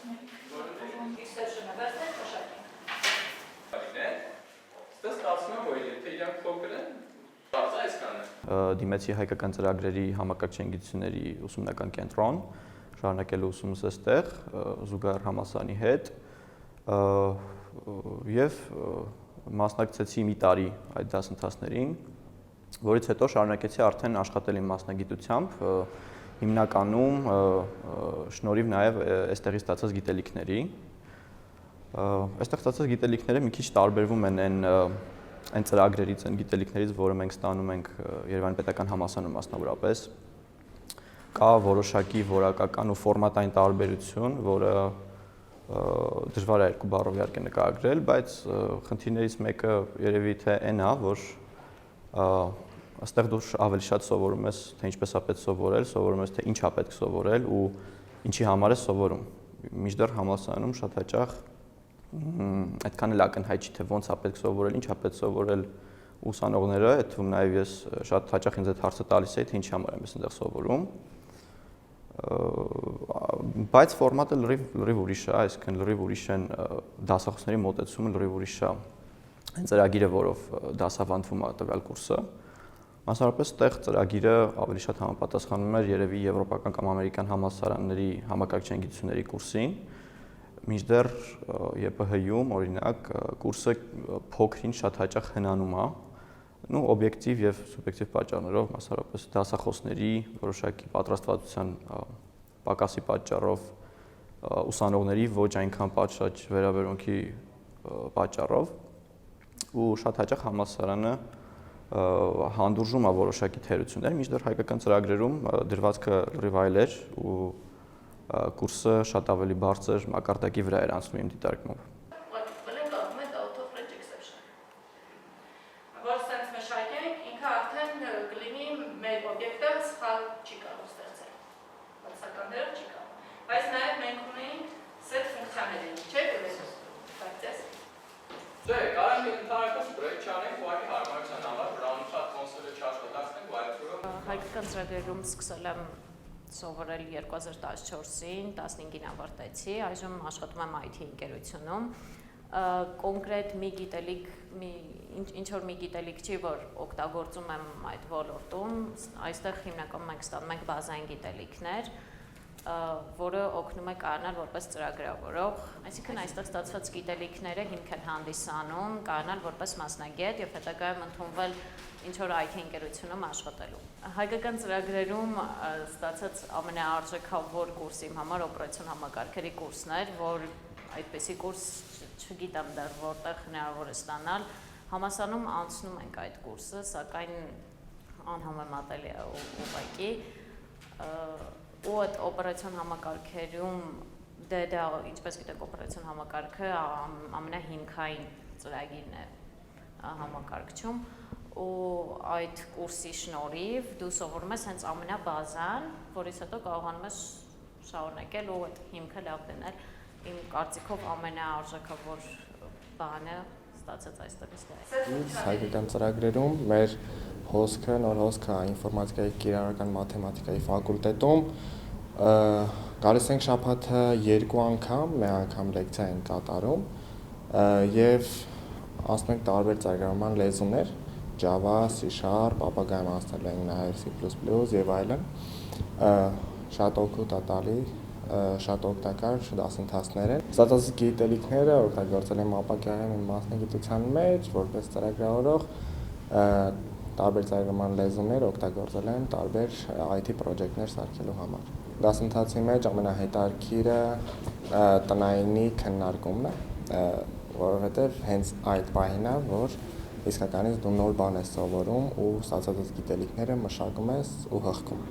Exception-ը վերցնենք մշակենք։ Ստե ստացվում է, որ եթե իրանք փոքր են, բարձր այսքան է։ Դիմեցի հայկական ծրագրերի համակարգչային գիտությունների ուսումնական կենտրոն, շարունակելու ուսումս էստեղ զուգահեռ համալսարանի հետ եւ մասնակցեցի մի տարի այդ դասընթացներին, որից հետո շարունակեցի արդեն աշխատել իմ մասնագիտությամբ, հիմնականում շնորհիվ նաև այստեղից ստացած գիտելիքների։ Այստեղ ստացած գիտելիքները մի քիչ տարբերվում են այն ծրագրերից, այն գիտելիքներից, որը մենք ստանում ենք Երևանի պետական համալսարանում մասնավորապես։ Կա որոշակի որակական ու ֆորմատային տարբերություն, որը դժվար է երկու բառով իհարկե նկարագրել, բայց խնդիրներից մեկը երևի թե այն է, որ այստեղ դու ավելի շատ սովորում ես, թե ինչպես է պետք սովորել, սովորում ես, թե ինչ է պետք սովորել ու ինչի համար ես սովորում։ Մինչդեռ համալսարանում շատ հաճախ այդքան էլ ակնհայտ չի, թե ոնց է պետք սովորել, ինչ է պետք սովորել ուսանողները, այդ թվում նաև ես շատ հաճախ ինձ այդ հարցը տալիս էի, թե ինչի համար եմ ես այնտեղ սովորում։ Բայց ֆորմատը լրիվ ուրիշ է, այսինքն լրիվ ուրիշ են դասախոսների մոտեցումը, լրիվ ուրիշ է այն ծրագիրը, որով դասավանդվում է տվյալ կուրսը։ Մասնավորապես այդտեղ ծրագիրը ավելի շատ համապատասխանում էր երևի եվրոպական կամ ամերիկյան համալսարանների համակարգչային գիտությունների կուրսին, մինչդեռ ԵՊՀ-ում օրինակ կուրսը փոքրին շատ հաճախ հնանում է, օբյեկտիվ եւ սուբյեկտիվ պատճառներով, մասնավորապես դասախոսների որոշակի պատրաստվածության պակասի պատճառով, ուսանողների ոչ այնքան պատշաճ վերաբերմունքի պատճառով ու շատ հաճախ համալսարանը հանդուրժում է որոշակի թերություններ, մինչդեռ հայկական ծրագրերում դրվածքը լրիվ այլ էր ու կուրսը շատ ավելի բարձր մակարդակի վրա էր անցնում իմ դիտարկմամբ։ Որ սենց մշակենք, ինքը արդեն կլինի մեր օբյեկտը սխալ չի կարող ստեղծել, բացականներով չի կարող, բայց նաև մենք ունենք սետ ֆունկցիաների, չէ՞ կվեցես։ Դե, կարող ենք ընդհանրապես պրոյեկտ չանենք, ուղղակի հարմարության համար, որ անընդհատ կոնսոլը չաշխատացնենք, ու այդ թվում հայկական ծրագրերում սկսել եմ սովորել 2014-ին, 15-ին ավարտեցի, այժմ աշխատում եմ IT ընկերությունում։ Կոնկրետ մի գիտելիք, ինչ-որ մի գիտելիք չի, որ օգտագործում եմ այդ ոլորտում, այստեղ հիմնականում մենք ստանում ենք բազային գիտելիքներ, որը օգնում է կայանալ որպես ծրագրավորող, այսինքն այստեղ ստացված գիտելիքները հիմք են հանդիսանում կայանալ որպես մասնագետ եւ հետագայում ընդունվել ինչ-որ IT ընկերությունում աշխատելու։ Հայկական ծրագրերում ստացած ամենաարժեքավոր կուրսը իմ համար օպերացիոն համակարգերի կուրսն էր, որ այդպիսի կուրս չգիտեմ դեռ որտեղ հնարավոր է ստանալ։ Համալսարանում անցնում ենք այդ կուրսը, սակայն անհամեմատելի է ուղղակի։ Ու այդ օպերացիոն համակարգերում դա ինչպես գիտեք օպերացիոն համակարգը ամենահիմքային ծրագիրն է համակարգչում ու այդ կուրսի շնորհիվ դու սովորում ես հենց ամենաբազան, որից հետո կարողանում ես շարունակել ու այդ հիմքը լավ դնել։ Իմ կարծիքով ամենաարժեքավոր բանը ստացած այստեղից դա է։ Հայկական ծրագրերում մեր հոսքը, նոր հոսքը ինֆորմատիկայի կիրառական մաթեմատիկայի ֆակուլտետում գալիս ենք շաբաթը 2 անգամ, մեկ անգամ լեկցիա ենք կատարում եւ անցնում ենք տարբեր ծրագրավորման լեզուներ, Java, C#, ապագայում անցնել ենք նաեւ C++ եւ այլն։ Շատ օգուտ է տալի, շատ օգտակար դասընթացներ են։ Ստացած գիտելիքները օգտագործել եմ ապագայում իմ մասնագիտության մեջ, որպես ծրագրավորող, տարբեր ծրագրման լեզուներ օգտագործել եմ տարբեր IT պրոջեկտներ սարքելու համար։ Դասընթացի մեջ ամենահետաքրքիրը տնայինի քննարկումն է, որովհետև հենց այդ պահին է, որ իսկականից դու նոր բան ես սովորում ու ստացած գիտելիքները մշակում ես ու հղկում։